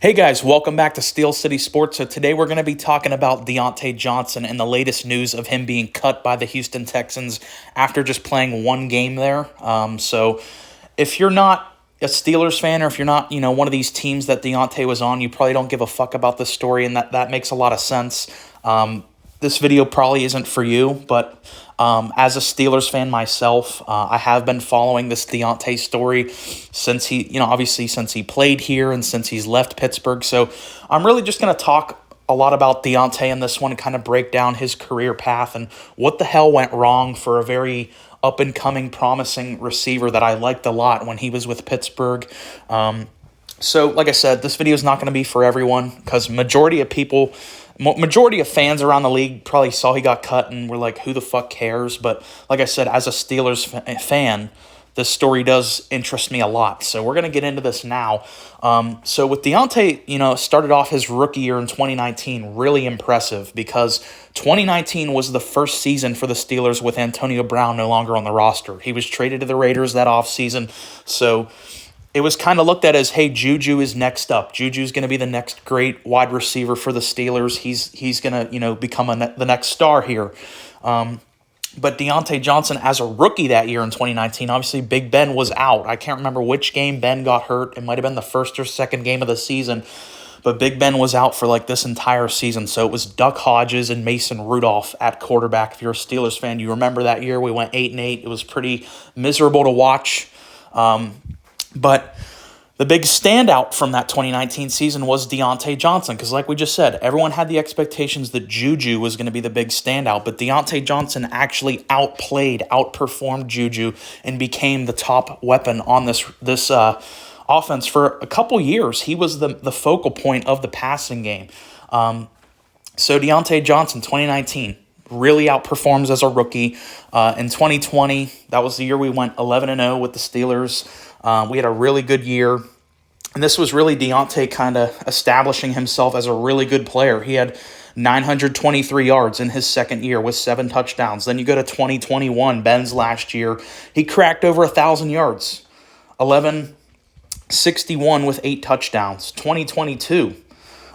Hey guys, welcome back to Steel City Sports. So today we're going to be talking about Diontae Johnson and the latest news of him being cut by the Houston Texans after just playing one game there. So if you're not a Steelers fan, or if you're not, one of these teams that Diontae was on, you probably don't give a fuck about this story, and that makes a lot of sense. This video probably isn't for you, but as a Steelers fan myself, I have been following this Diontae story since since he played here and since he's left Pittsburgh. So I'm really just going to talk a lot about Diontae in this one and kind of break down his career path and what the hell went wrong for a very up-and-coming, promising receiver that I liked a lot when he was with Pittsburgh. So like I said, this video is not going to be for everyone because majority of fans around the league probably saw he got cut and were like, who the fuck cares? But like I said, as a Steelers fan, this story does interest me a lot. So we're going to get into this now. So with Diontae, started off his rookie year in 2019 really impressive because 2019 was the first season for the Steelers with Antonio Brown no longer on the roster. He was traded to the Raiders that offseason. So it was kind of looked at as, hey, Juju is next up. Juju's going to be the next great wide receiver for the Steelers. He's going to, become the next star here. But Diontae Johnson, as a rookie that year in 2019, obviously Big Ben was out. I can't remember which game Ben got hurt. It might have been the first or second game of the season. But Big Ben was out for like this entire season. So it was Duck Hodges and Mason Rudolph at quarterback. If you're a Steelers fan, you remember that year. We went 8-8. It was pretty miserable to watch. But the big standout from that 2019 season was Diontae Johnson because like we just said, everyone had the expectations that Juju was going to be the big standout, but Diontae Johnson actually outperformed Juju and became the top weapon on this offense for a couple years. He was the focal point of the passing game. So Diontae Johnson, 2019, really outperforms as a rookie. In 2020, that was the year we went 11-0 with the Steelers. We had a really good year, and this was really Diontae kind of establishing himself as a really good player. He had 923 yards in his second year with 7 touchdowns. Then you go to 2021, Ben's last year. He cracked over 1,000 yards, 1161 with 8 touchdowns. 2022,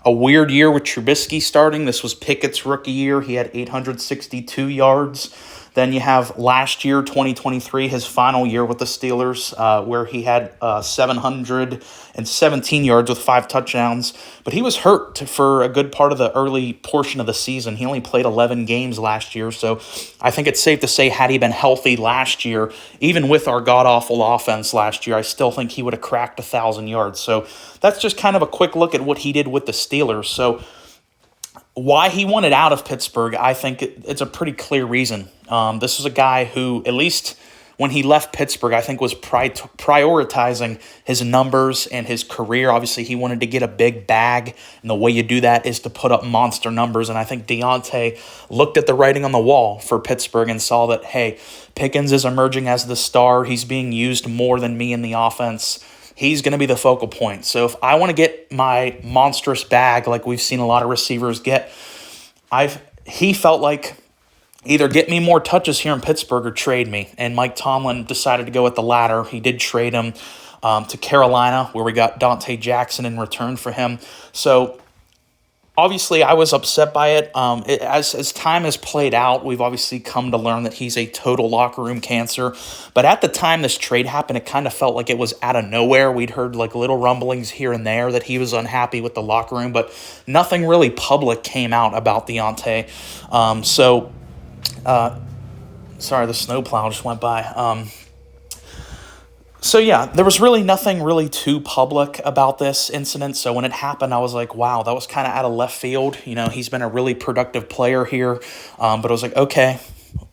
a weird year with Trubisky starting. This was Pickett's rookie year. He had 862 yards. Then you have last year, 2023, his final year with the Steelers, where he had 717 yards with 5 touchdowns. But he was hurt for a good part of the early portion of the season. He only played 11 games last year. So I think it's safe to say had he been healthy last year, even with our god-awful offense last year, I still think he would have cracked 1,000 yards. So that's just kind of a quick look at what he did with the Steelers. So why he wanted out of Pittsburgh, I think it's a pretty clear reason. This was a guy who, at least when he left Pittsburgh, I think was prioritizing his numbers and his career. Obviously, he wanted to get a big bag, and the way you do that is to put up monster numbers. And I think Diontae looked at the writing on the wall for Pittsburgh and saw that, hey, Pickens is emerging as the star. He's being used more than me in the offense. He's going to be the focal point. So if I want to get my monstrous bag like we've seen a lot of receivers get, he felt like either get me more touches here in Pittsburgh or trade me. And Mike Tomlin decided to go with the latter. He did trade him to Carolina, where we got Dante Jackson in return for him. So obviously, I was upset by it. As time has played out, we've obviously come to learn that he's a total locker room cancer. But at the time this trade happened, it kind of felt like it was out of nowhere. We'd heard like little rumblings here and there that he was unhappy with the locker room, but nothing really public came out about Diontae. Sorry, the snowplow just went by. So yeah, there was really nothing really too public about this incident. So when it happened, I was like, wow, that was kind of out of left field. He's been a really productive player here. But I was like, okay,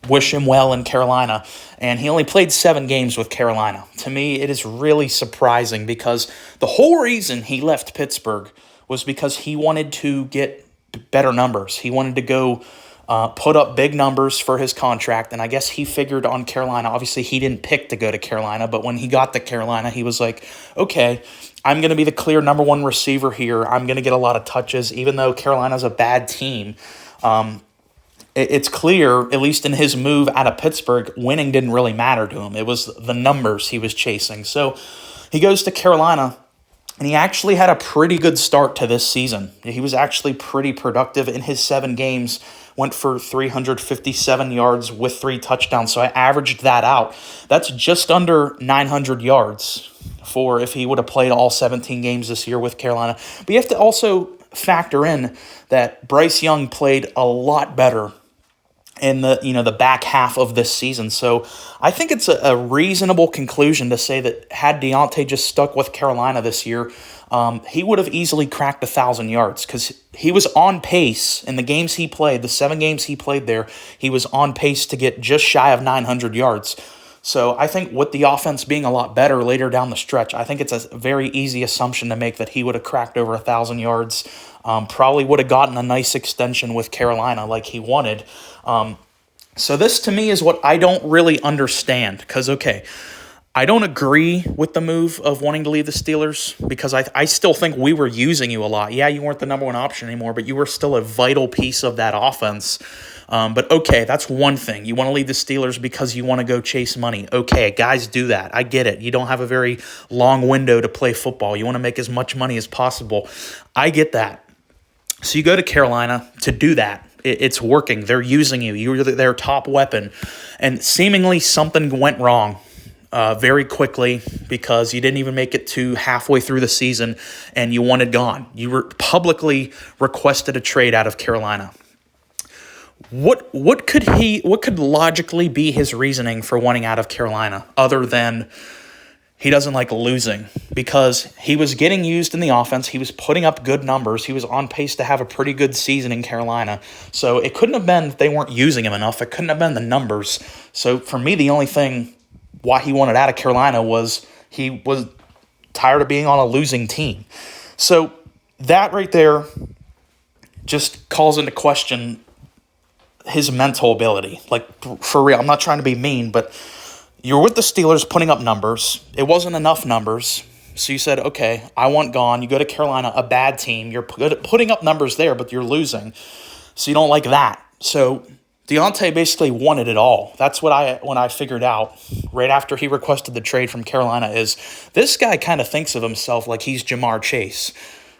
wish him well in Carolina. And he only played 7 games with Carolina. To me, it is really surprising because the whole reason he left Pittsburgh was because he wanted to get better numbers. He wanted to go put up big numbers for his contract, and I guess he figured on Carolina. Obviously, he didn't pick to go to Carolina, but when he got to Carolina, he was like, okay, I'm going to be the clear number 1 receiver here. I'm going to get a lot of touches, even though Carolina's a bad team. It's clear, at least in his move out of Pittsburgh, winning didn't really matter to him. It was the numbers he was chasing. So he goes to Carolina, And he actually had a pretty good start to this season. He was actually pretty productive in his 7 games, went for 357 yards with 3 touchdowns. So I averaged that out. That's just under 900 yards for if he would have played all 17 games this year with Carolina. But you have to also factor in that Bryce Young played a lot better in the back half of this season. So I think it's a reasonable conclusion to say that had Diontae just stuck with Carolina this year, he would have easily cracked 1,000 yards because he was on pace in the games he played, the 7 games he played there, he was on pace to get just shy of 900 yards. So I think with the offense being a lot better later down the stretch, I think it's a very easy assumption to make that he would have cracked over 1,000 yards. Probably would have gotten a nice extension with Carolina like he wanted. So this to me is what I don't really understand because, okay, I don't agree with the move of wanting to leave the Steelers because I still think we were using you a lot. Yeah, you weren't the number 1 option anymore, but you were still a vital piece of that offense. But okay, that's one thing. You want to leave the Steelers because you want to go chase money. Okay, guys do that. I get it. You don't have a very long window to play football. You want to make as much money as possible. I get that. So you go to Carolina to do that. It's working. They're using you. You're their top weapon. And seemingly something went wrong very quickly because you didn't even make it to halfway through the season and you wanted gone. You were publicly requested a trade out of Carolina. What could logically be his reasoning for wanting out of Carolina other than he doesn't like losing? Because he was getting used in the offense. He was putting up good numbers. He was on pace to have a pretty good season in Carolina. So it couldn't have been they weren't using him enough. It couldn't have been the numbers. So for me, the only thing why he wanted out of Carolina was he was tired of being on a losing team. So that right there just calls into question his mental ability. Like, for real, I'm not trying to be mean, but you're with the Steelers putting up numbers. It wasn't enough numbers. So you said, okay, I want gone. You go to Carolina, a bad team. You're putting up numbers there, but you're losing. So you don't like that. So Diontae basically wanted it all. That's what I figured out right after he requested the trade from Carolina is this guy kind of thinks of himself like he's Jamar Chase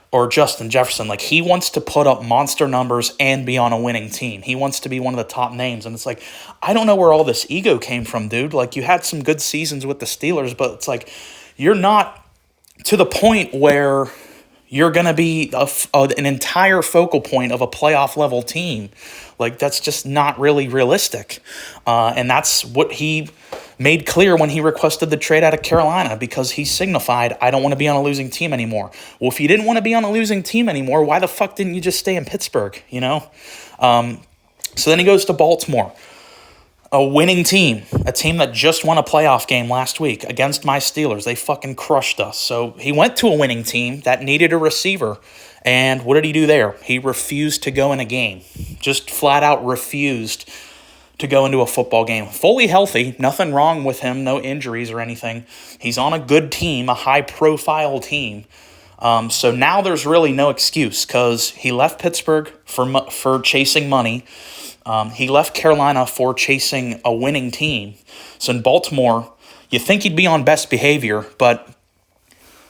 or Justin Jefferson. Like, he wants to put up monster numbers and be on a winning team. He wants to be one of the top names. And it's like, I don't know where all this ego came from, dude. Like, you had some good seasons with the Steelers, but it's like you're not to the point where you're going to be an entire focal point of a playoff-level team. Like, that's just not really realistic. And that's what he made clear when he requested the trade out of Carolina, because he signified, I don't want to be on a losing team anymore. Well, if you didn't want to be on a losing team anymore, why the fuck didn't you just stay in Pittsburgh, you know? So then he goes to Baltimore, a winning team, a team that just won a playoff game last week against my Steelers. They fucking crushed us. So he went to a winning team that needed a receiver. And what did he do there? He refused to go in a game. Just flat out refused to go into a football game. Fully healthy, nothing wrong with him, no injuries or anything. He's on a good team, a high-profile team. So now there's really no excuse because he left Pittsburgh for chasing money. He left Carolina for chasing a winning team. So in Baltimore, you think he'd be on best behavior, but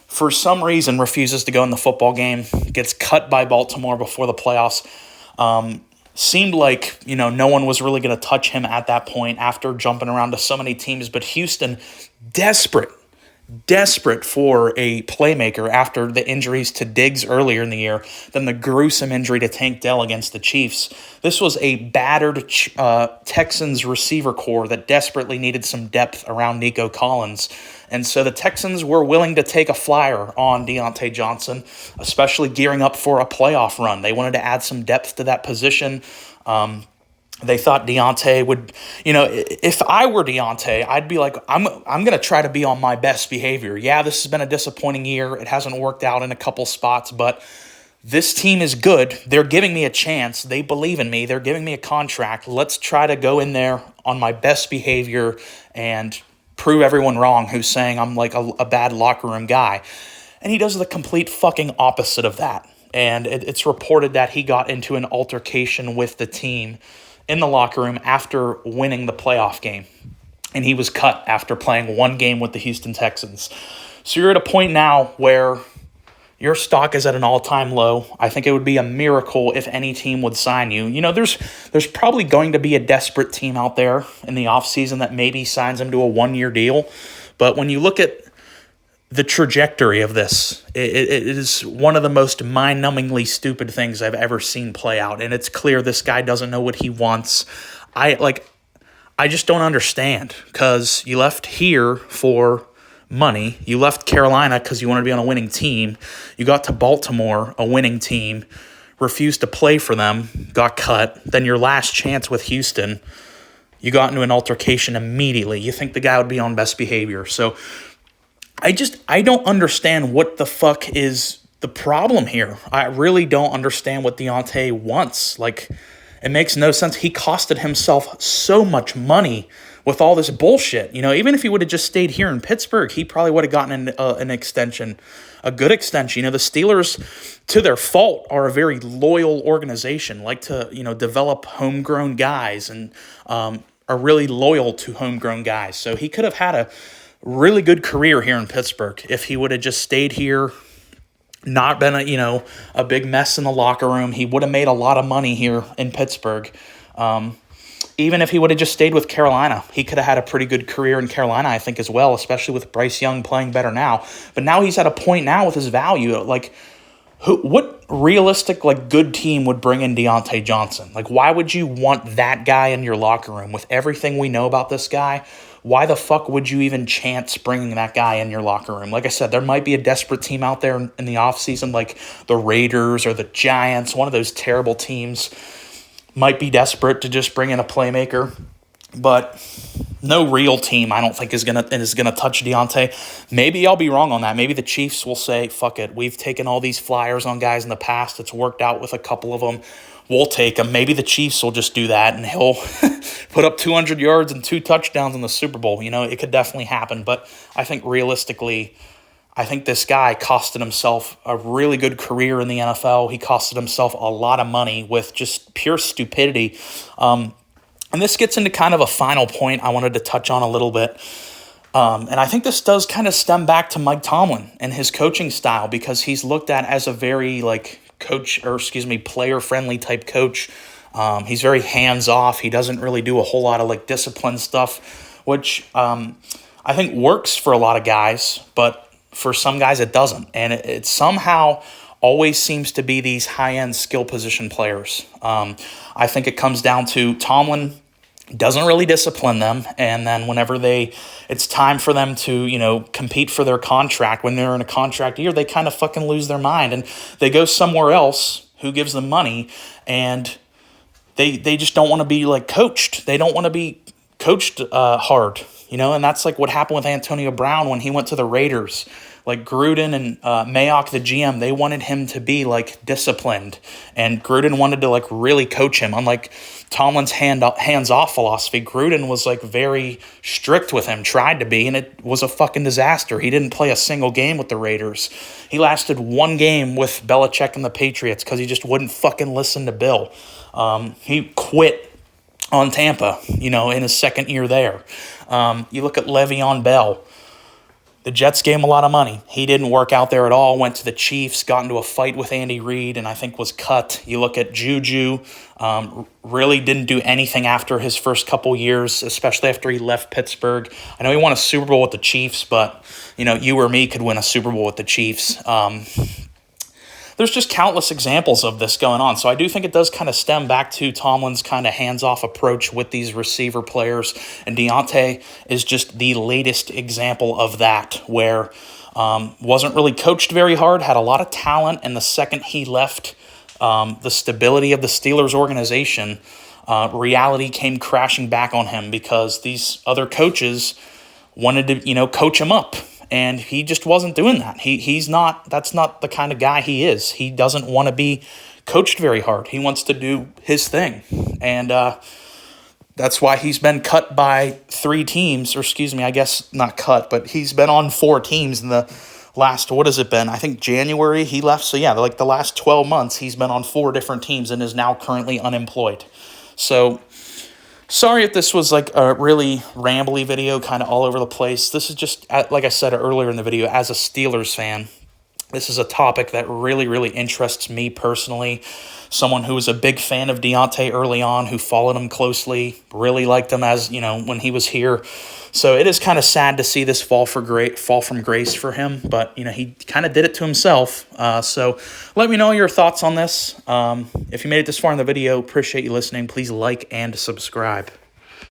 for some reason refuses to go in the football game, gets cut by Baltimore before the playoffs. Seemed like, no one was really going to touch him at that point after jumping around to so many teams. But Houston, desperate for a playmaker after the injuries to Diggs earlier in the year, then the gruesome injury to Tank Dell against the Chiefs. This was a battered Texans receiver core that desperately needed some depth around Nico Collins. And so the Texans were willing to take a flyer on Diontae Johnson, especially gearing up for a playoff run. They wanted to add some depth to that position. They thought Diontae would, if I were Diontae, I'd be like, I'm going to try to be on my best behavior. Yeah, this has been a disappointing year. It hasn't worked out in a couple spots, but this team is good. They're giving me a chance. They believe in me. They're giving me a contract. Let's try to go in there on my best behavior and prove everyone wrong who's saying I'm like a bad locker room guy. And he does the complete fucking opposite of that. And it's reported that he got into an altercation with the team in the locker room after winning the playoff game. And he was cut after playing one game with the Houston Texans. So you're at a point now where Your stock is at an all-time low. I think it would be a miracle if any team would sign you. There's probably going to be a desperate team out there in the offseason that maybe signs him to a one-year deal. But when you look at the trajectory of this, it is one of the most mind-numbingly stupid things I've ever seen play out. And it's clear this guy doesn't know what he wants. I just don't understand, because you left here for money. You left Carolina because you wanted to be on a winning team. You got to Baltimore, a winning team, refused to play for them, got cut. Then your last chance with Houston, you got into an altercation immediately. You think the guy would be on best behavior. So I don't understand what the fuck is the problem here. I really don't understand what Diontae wants. Like, it makes no sense. He costed himself so much money with all this bullshit. Even if he would have just stayed here in Pittsburgh, he probably would have gotten an extension, a good extension. The Steelers, to their fault, are a very loyal organization, like to, develop homegrown guys, and are really loyal to homegrown guys. So he could have had a really good career here in Pittsburgh if he would have just stayed here, not been a big mess in the locker room. He would have made a lot of money here in Pittsburgh. Even if he would have just stayed with Carolina, he could have had a pretty good career in Carolina, I think, as well, especially with Bryce Young playing better now. But now he's at a point now with his value. Like, what realistic, good team would bring in Diontae Johnson? Like, why would you want that guy in your locker room? With everything we know about this guy, why the fuck would you even chance bringing that guy in your locker room? Like I said, there might be a desperate team out there in the offseason, like the Raiders or the Giants, one of those terrible teams might be desperate to just bring in a playmaker, but no real team, I don't think, is gonna touch Diontae. Maybe I'll be wrong on that. Maybe the Chiefs will say, fuck it, we've taken all these flyers on guys in the past. It's worked out with a couple of them. We'll take him. Maybe the Chiefs will just do that, and he'll put up 200 yards and 2 touchdowns in the Super Bowl. It could definitely happen, but I think realistically, I think this guy costed himself a really good career in the NFL. He costed himself a lot of money with just pure stupidity. And this gets into kind of a final point I wanted to touch on a little bit. And I think this does kind of stem back to Mike Tomlin and his coaching style, because he's looked at as a very player-friendly type coach. He's very hands-off. He doesn't really do a whole lot of discipline stuff, which I think works for a lot of guys, but for some guys it doesn't. And it somehow always seems to be these high-end skill position players. I think it comes down to Tomlin doesn't really discipline them, and then whenever it's time for them to, compete for their contract, when they're in a contract year, they kind of fucking lose their mind, and they go somewhere else who gives them money, and they just don't want to be coached. They don't want to be coached hard, and that's what happened with Antonio Brown when he went to the Raiders. Gruden and Mayock, the GM, they wanted him to be disciplined, and Gruden wanted to really coach him. Unlike Tomlin's hands-off philosophy, Gruden was very strict with him, tried to be, and it was a fucking disaster. He didn't play a single game with the Raiders. He lasted one game with Belichick and the Patriots because he just wouldn't fucking listen to Bill. He quit on Tampa, in his second year there. You look at Le'Veon Bell. The Jets gave him a lot of money. He didn't work out there at all, went to the Chiefs, got into a fight with Andy Reid, and I think was cut. You look at Juju, really didn't do anything after his first couple years, especially after he left Pittsburgh. I know he won a Super Bowl with the Chiefs, but, you or me could win a Super Bowl with the Chiefs. There's just countless examples of this going on. So I do think it does kind of stem back to Tomlin's kind of hands-off approach with these receiver players. And Diontae is just the latest example of that, where wasn't really coached very hard, had a lot of talent, and the second he left the stability of the Steelers organization, reality came crashing back on him because these other coaches wanted to, coach him up. And he just wasn't doing that. That's not the kind of guy he is. He doesn't want to be coached very hard. He wants to do his thing. And that's why he's been cut by 3 teams, or I guess not cut, but he's been on 4 teams in the last, what has it been? I think January he left. So yeah, the last 12 months he's been on 4 different teams and is now currently unemployed. So sorry if this was a really rambly video, kind of all over the place. This is just, like I said earlier in the video, as a Steelers fan, This is a topic that really, really interests me personally. Someone who was a big fan of Diontae early on, who followed him closely, really liked him as, when he was here. So it is kind of sad to see this fall from grace for him, but, he kind of did it to himself. So let me know your thoughts on this. If you made it this far in the video, appreciate you listening. Please like and subscribe.